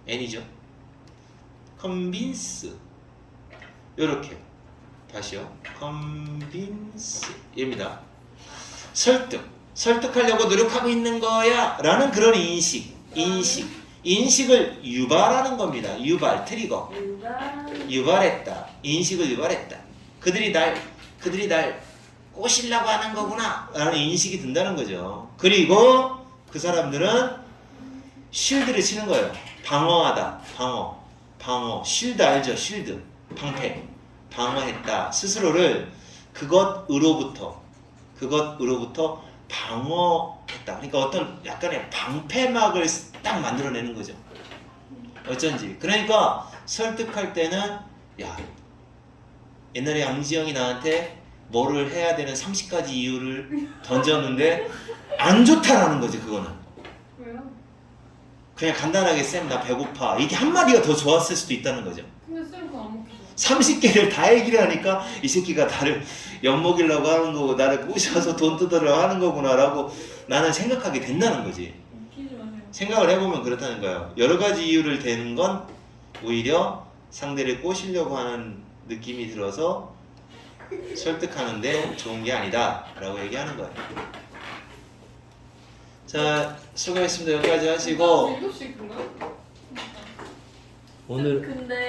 N이죠. 컨빈스. 요렇게. 다시요. 컨빈스. 입니다. 설득하려고 노력하고 있는 거야 라는 그런 인식을 유발하는 겁니다. 트리거. 유발했다. 인식을 유발했다. 그들이 날 꼬시려고 하는 거구나 라는 인식이 든다는 거죠. 그리고 그 사람들은 쉴드를 치는 거예요. 방어하다. 방어. 쉴드 알죠? 쉴드. 방패. 방어했다. 스스로를 그것으로부터 방어했다. 그러니까 어떤 약간의 방패막을 딱 만들어내는 거죠. 어쩐지. 그러니까 설득할 때는, 야, 옛날에 양지영이 나한테 뭐를 해야 되는 30가지 이유를 던졌는데 안 좋다라는 거지. 그거는 왜요? 그냥 간단하게 쌤 나 배고파, 이게 한마디가 더 좋았을 수도 있다는 거죠. 근데 쌤 그거 안 먹죠. 30개를 다 얘기를 하니까 이 새끼가 나를 엿먹이려고 하는 거고 나를 꼬셔서 돈 뜯으려고 하는 거구나라고 나는 생각하게 된다는 거지. 웃기지 마세요. 생각을 해보면 그렇다는 거예요. 여러 가지 이유를 대는 건 오히려 상대를 꼬시려고 하는 느낌이 들어서 설득하는데 좋은 게 아니다 라고 얘기하는 거예요. 자, 수고했습니다. 여기까지 하시고 일곱씩구나. 오늘 근데